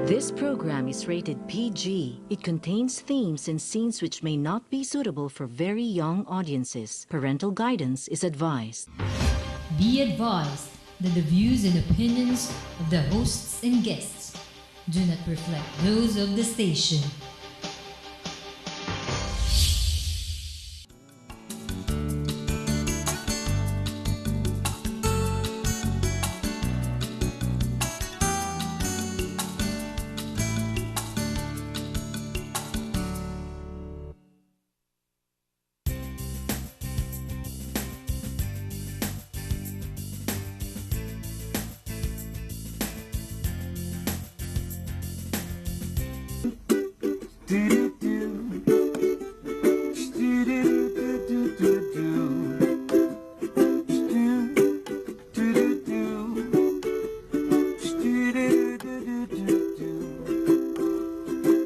This program is rated PG. It contains themes and scenes which may not be suitable for very young audiences. Parental guidance is advised. Be advised that the views and opinions of the hosts and guests do not reflect those of the station.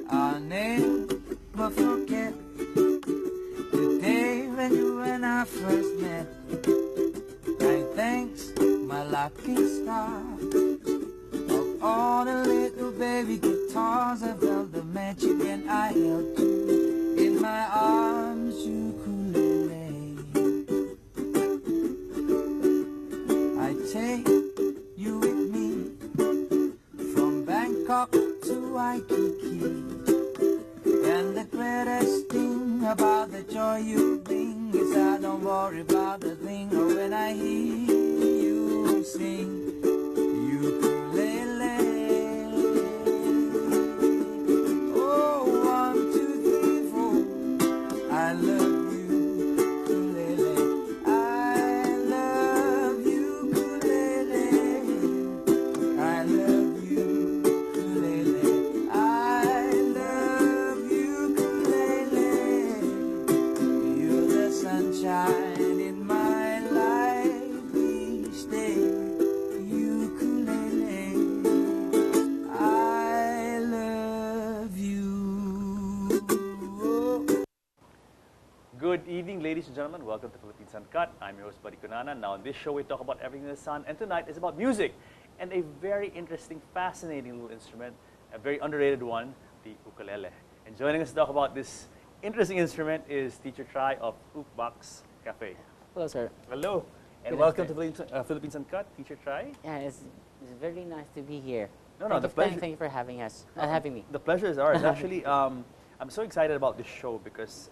I'll never forget the day when you and I first met. And thanks, my lucky stars, of all the little baby guitars, I felt the magic and I held you in my arms, ukulele. I take you with me from Bangkok to Waikiki. And the greatest thing about the joy you bring is I don't worry about the thing. Or when I hear you sing ukulele. Oh, 1, 2, 3, 4. I love you, ukulele. I love you, ukulele. I love you, ukulele. I love you, ukulele. You're the sunshine in my life each day. Ukulele, I love you. Good evening, ladies and gentlemen. Welcome to Philippines Uncut. I'm your host, Buddy Kunana. Now, on this show, we talk about everything in the sun, and tonight is about music and a very interesting, fascinating little instrument, a very underrated one, the ukulele. And joining us to talk about this interesting instrument is Teacher Try of Ukbox Cafe. Hello, sir. Hello, and Good welcome to afternoon. Philippines Uncut, Teacher Try. Yeah, it's very nice to be here. No, the Thank pleasure. you for having us, having me. The pleasure is ours. Actually, I'm so excited about this show because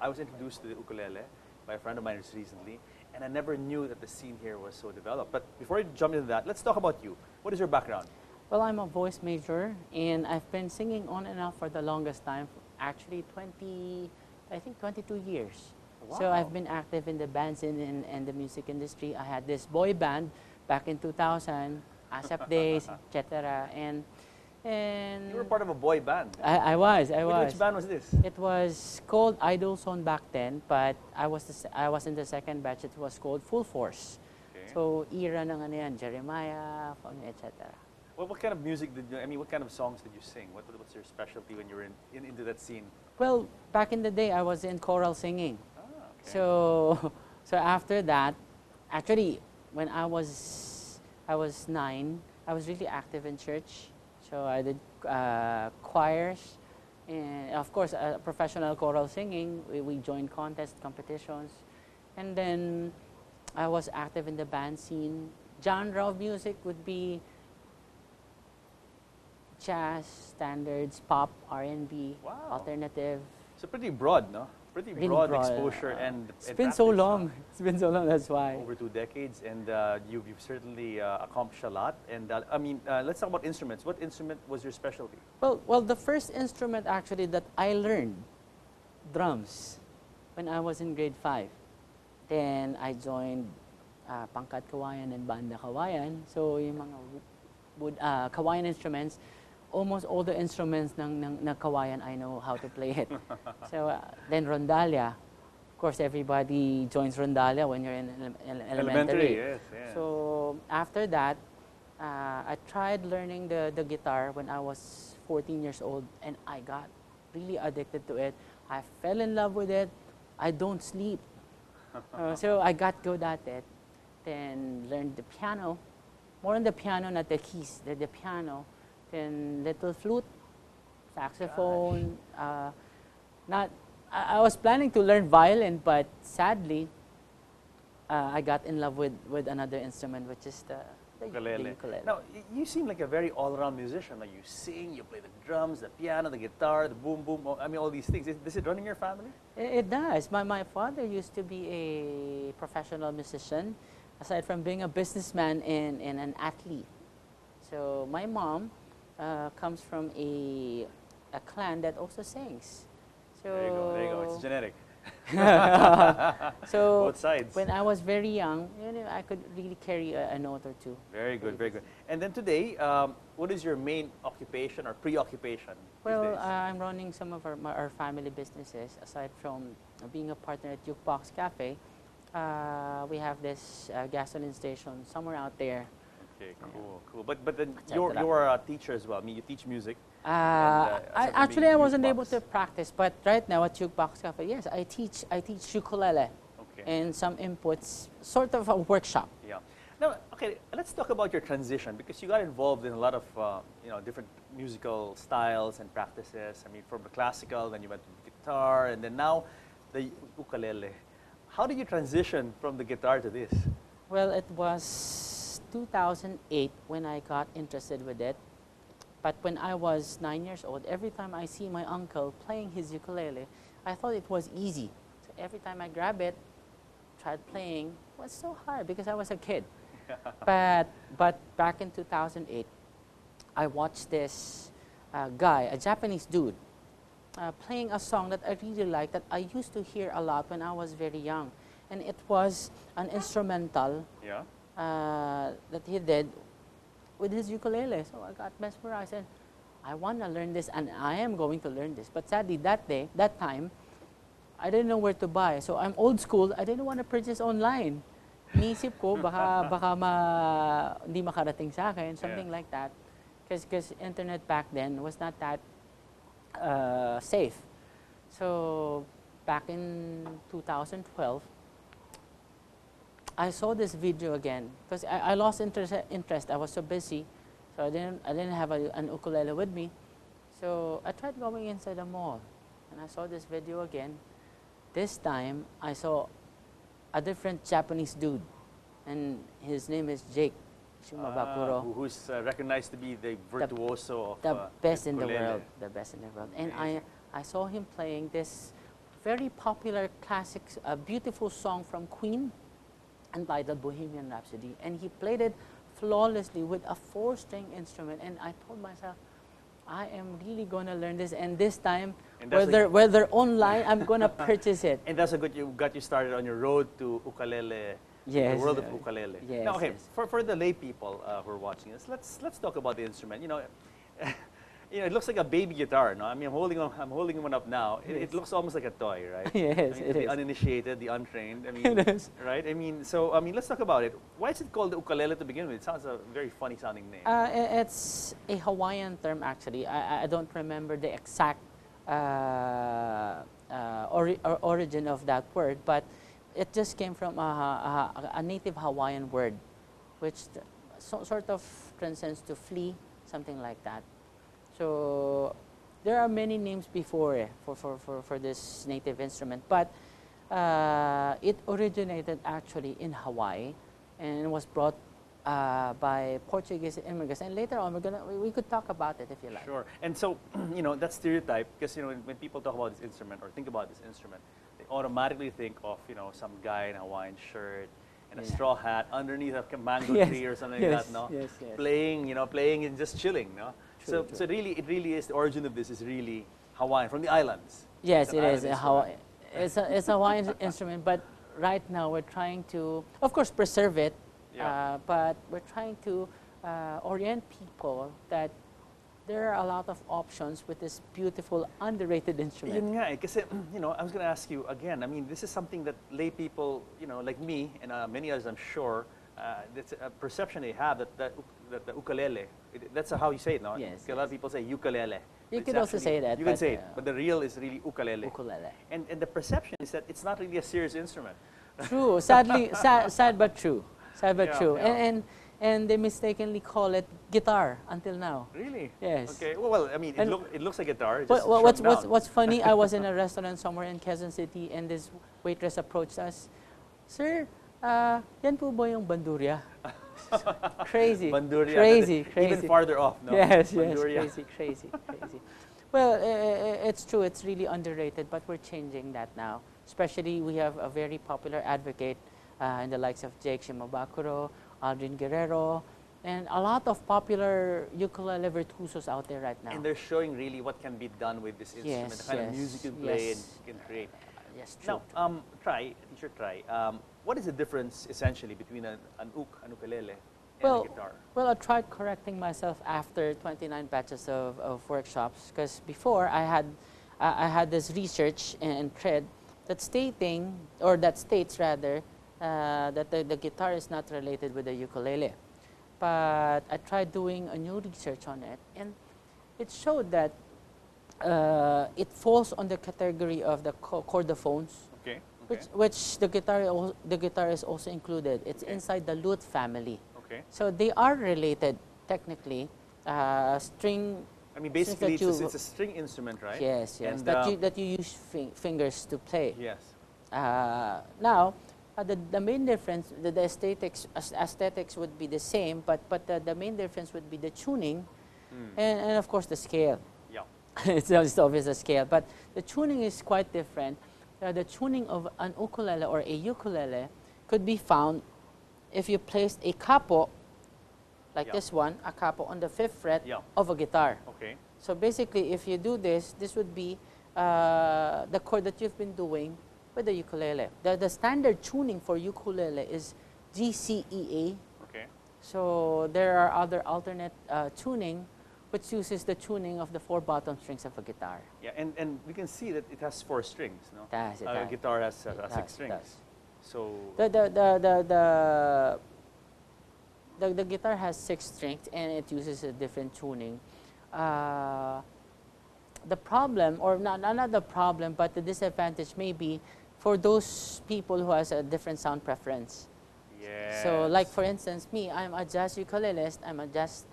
I was introduced to the ukulele by a friend of mine just recently, and I never knew that the scene here was so developed. But before we jump into that, let's talk about you. What is your background? Well, I'm a voice major, and I've been singing on and off for the longest time. Actually, 22 years. So Wow. I've been active in the bands and the music industry. I had this boy band back in 2000, ASAP Days, etc. And You were part of a boy band. I was. Which band was this? It was called Idol Zone back then, but I was in the second batch. It was called Full Force. Okay. So era ng ano yan, Jeremiah, etc. What kind of music did you? I mean, what kind of songs did you sing? What's your specialty when you were into that scene? Well, back in the day, I was in choral singing. Ah, okay. So after that, actually, when I was 9, I was really active in church. So I did choirs, and of course, professional choral singing. We joined contests, competitions, and then I was active in the band scene. Genre of music would be jazz, standards, pop, R&B, Wow. alternative. So pretty broad, no? Pretty Really broad broad. exposure and It's been so practice, long. It's been so long. That's why. Over 2 decades, and you've certainly accomplished a lot. And I mean, let's talk about instruments. What instrument was your specialty? Well, the first instrument actually that I learned, drums, when I was in grade 5. Then I joined Pangkat Kawayan and Banda Kawayan. So yung mga Kawayan instruments, almost all the instruments ng Kawayan, I know how to play it. So then Rondalia. Of course, everybody joins Rondalia when you're in elementary. Yes, yeah. So after that, I tried learning the guitar when I was 14 years old, and I got really addicted to it. I fell in love with it. I don't sleep. So I got good at it. Then learned the piano, more on the piano, not the keys, the piano. then little flute, saxophone. I was planning to learn violin, but sadly, I got in love with another instrument, which is the Ukulele. ukulele. Now, you seem like a very all-around musician. Like you sing, you play the drums, the piano, the guitar, the boom boom. I mean, all these things. Does it run in your family? It does. My father used to be a professional musician, aside from being a businessman and an athlete. So my mom comes from a clan that also sings. So There you go. There you go. It's genetic. so Both sides. when I was very young, I could really carry a note or two. Very good. Very good. And then today, what is your main occupation or preoccupation? Well, I'm running some of our family businesses. Aside from being a partner at Jukebox Cafe, we have this gasoline station somewhere out there. Okay, cool, cool. But then Check you're it out. you're a teacher as well. I mean, you teach music. I aside from I being wasn't jukebox. able to practice, but right now at Jukebox Cafe, yes, I teach ukulele Okay. and some inputs, sort of a workshop. Yeah. Now, okay, let's talk about your transition because you got involved in a lot of different musical styles and practices. I mean, from the classical, then you went to the guitar, and then now the ukulele. How did you transition from the guitar to this? Well, it was 2008 when I got interested with it. But when I was 9 years old, every time I see my uncle playing his ukulele, I thought it was easy. So every time I grab it, tried playing, it was so hard because I was a kid. but back in 2008, I watched this guy, a Japanese dude, playing a song that I really liked that I used to hear a lot when I was very young. And it was an instrumental Yeah. that he did with his ukulele. So I got mesmerized and I want to learn this and I am going to learn this. But sadly that time, I didn't know where to buy. So I'm old school, I didn't want to purchase online. Iniisip ko, baka hindi makarating sa akin, something like that. Because internet back then was not that safe. So back in 2012, I saw this video again because I lost interest. I was so busy, so I didn't have an ukulele with me. So I tried going inside the mall, and I saw this video again. This time I saw a different Japanese dude, and his name is Jake Shimabakuro. Who's recognized to be the virtuoso of The best in the ukulele. world, the best in the world. And Amazing. I saw him playing this very popular classic, beautiful song from Queen, entitled Bohemian Rhapsody, and he played it flawlessly with a 4-string instrument. And I told myself, I am really gonna learn this, and this time, And that's whether online, I'm gonna purchase it. And that's got you started on your road to ukulele, Yes, the world of ukulele. yes, Now, okay, yes. for the lay people who are watching this, let's talk about the instrument. It looks like a baby guitar. No, I mean, I'm holding one up now. It Yes. looks almost like a toy, right? Yes, I mean, it the is. uninitiated, the untrained. I mean, It is. right? I mean, let's talk about it. Why is it called the ukulele to begin with? It sounds a very funny sounding name. It's a Hawaiian term, actually. I don't remember the exact origin of that word, but it just came from a native Hawaiian word, which sort of transcends to flee, something like that. So there are many names before for this native instrument, but it originated actually in Hawaii and was brought by Portuguese immigrants. And later on, we could talk about it if you like. Sure. And so, that stereotype, because, when people talk about this instrument or think about this instrument, they automatically think of, some guy in a Hawaiian shirt and a Yeah. straw hat underneath a mango Yes. tree or something Yes, like that, no? yes, yes. Playing and just chilling, no? True, So it really is, the origin of this is really Hawaiian, from the islands. Yes, It's an it is. island instrument. It's a Hawaiian instrument, but right now we're trying to, of course, preserve it. Yeah. But we're trying to orient people that there are a lot of options with this beautiful, underrated instrument. Yun nga eh, kasi, I was going to ask you again, I mean, this is something that lay people, like me and many others, I'm sure, that's a perception they have that the ukulele, that's how you say it, no? Yes, A lot of people say ukulele. You It's could also say that, You can but, say it, but the real is really ukulele. Ukulele. And the perception is that it's not really a serious instrument. True. Sadly, sad but true. Sad but Yeah, true. yeah. and they mistakenly call it guitar until now. Really? Yes. Okay. Well, I mean, And- it looks like a guitar. Just Well, shrunk down. what's funny, I was in a restaurant somewhere in Quezon City, and this waitress approached us. Sir, yan po ba yung bandurria? Crazy. Bandurria. Crazy, Even crazy. farther off, no? Yes, Bandurria. yes, crazy. Well, it's true, it's really underrated, but we're changing that now. Especially, we have a very popular advocate in the likes of Jake Shimabakuro, Aldrin Guerrero, and a lot of popular ukulele virtuosos out there right now. And they're showing really what can be done with this instrument, the kind of music you play and you can create. Yes, true. Now, teacher, what is the difference essentially between an ukulele and a guitar? Well, I tried correcting myself after 29 batches of workshops, because before I had this research and thread that states rather that the guitar is not related with the ukulele. But I tried doing a new research on it, and it showed that it falls on the category of the chordophones, Okay. which the guitar is also included. It's inside the lute family. Okay. So they are related technically. String. I mean, basically, Since that it's a string instrument, right? Yes, And, that you use fingers to play. Yes. Now, the main difference, the aesthetics would be the same, but the main difference would be the tuning, and of course the scale. Yeah. It's obvious the scale, but the tuning is quite different. The tuning of an ukulele or a ukulele could be found if you placed a capo, like this one, a capo on the 5th fret of a guitar. Okay. So basically, if you do this, this would be the chord that you've been doing with the ukulele. The standard tuning for ukulele is G, C, E, A. Okay. So there are other alternate tuning which uses the tuning of the 4 bottom strings of a guitar. Yeah, and we can see that it has 4 strings, no? It does. Guitar has It 6 does, strings. it does. So The guitar has 6 strings and it uses a different tuning. The problem, or not the problem, but the disadvantage may be for those people who has a different sound preference. yes. So like for instance, me, I'm a jazz ukulelist, I'm a jazz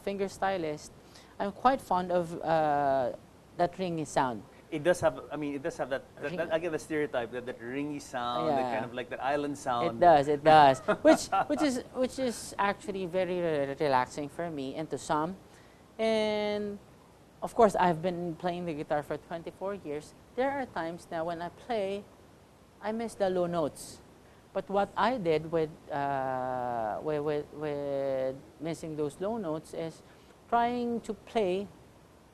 finger stylist. I'm quite fond of that ringy sound. It does have, I mean, it does have that again, the stereotype, that ringy sound, that kind of like that island sound. It does. which is actually very relaxing for me and to some. And of course, I've been playing the guitar for 24 years. There are times now when I play, I miss the low notes. But what I did with missing those low notes is trying to play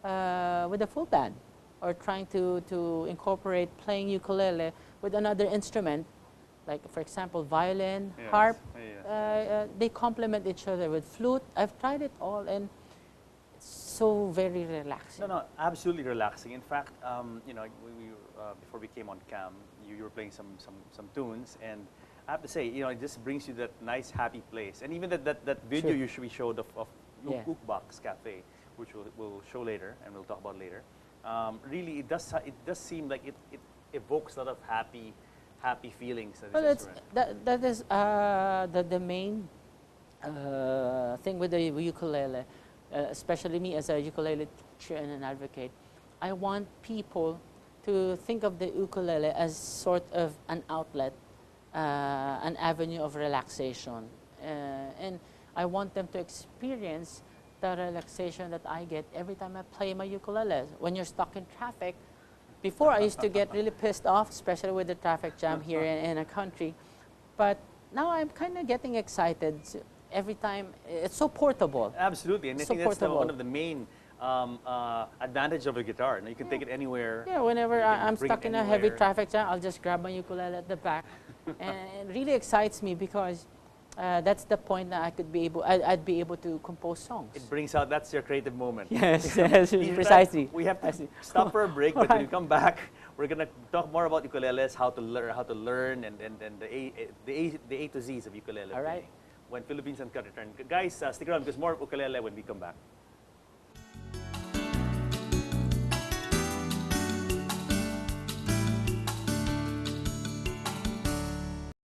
with a full band, or trying to incorporate playing ukulele with another instrument, like for example violin, harp. They complement each other with flute. I've tried it all, and it's so very relaxing. No, absolutely relaxing. In fact, you know, before we came on cam, you were playing some tunes, and I have to say, you know, it just brings you that nice, happy place. And even that video we showed of Ukebox Cafe, which we'll show later, and we'll talk about later. Really, it does seem like it evokes a lot of happy feelings. Well, that is the main thing with the ukulele, especially me as a ukulele teacher and an advocate. I want people to think of the ukulele as sort of an outlet, an avenue of relaxation, and I want them to experience the relaxation that I get every time I play my ukulele. When you're stuck in traffic, before I used to get really pissed off, especially with the traffic jam here in a country, but now I'm kind of getting excited every time. It's so portable. Absolutely, and I think that's portable. one of the main advantage of a guitar. Now you can take it anywhere. Yeah, whenever I'm bring stuck it in a heavy anywhere. traffic jam, I'll just grab my ukulele at the back, and it really excites me because that's the point that I'd be able to compose songs. It brings out, that's your creative moment. Yes, In precisely. fact, we have to stop for a break, but when we come back, we're gonna talk more about ukuleles, how to learn, and the A to Z's of ukulele. All right. When Philippines Uncut return, guys, stick around because more ukulele when we come back.